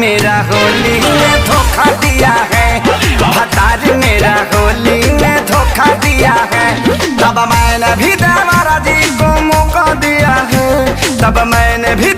मेरा होली में धोखा दिया है, भतार मेरा होली में धोखा दिया है। तब मैंने भी देवरा जी को मौका दिया है, तब मैंने भी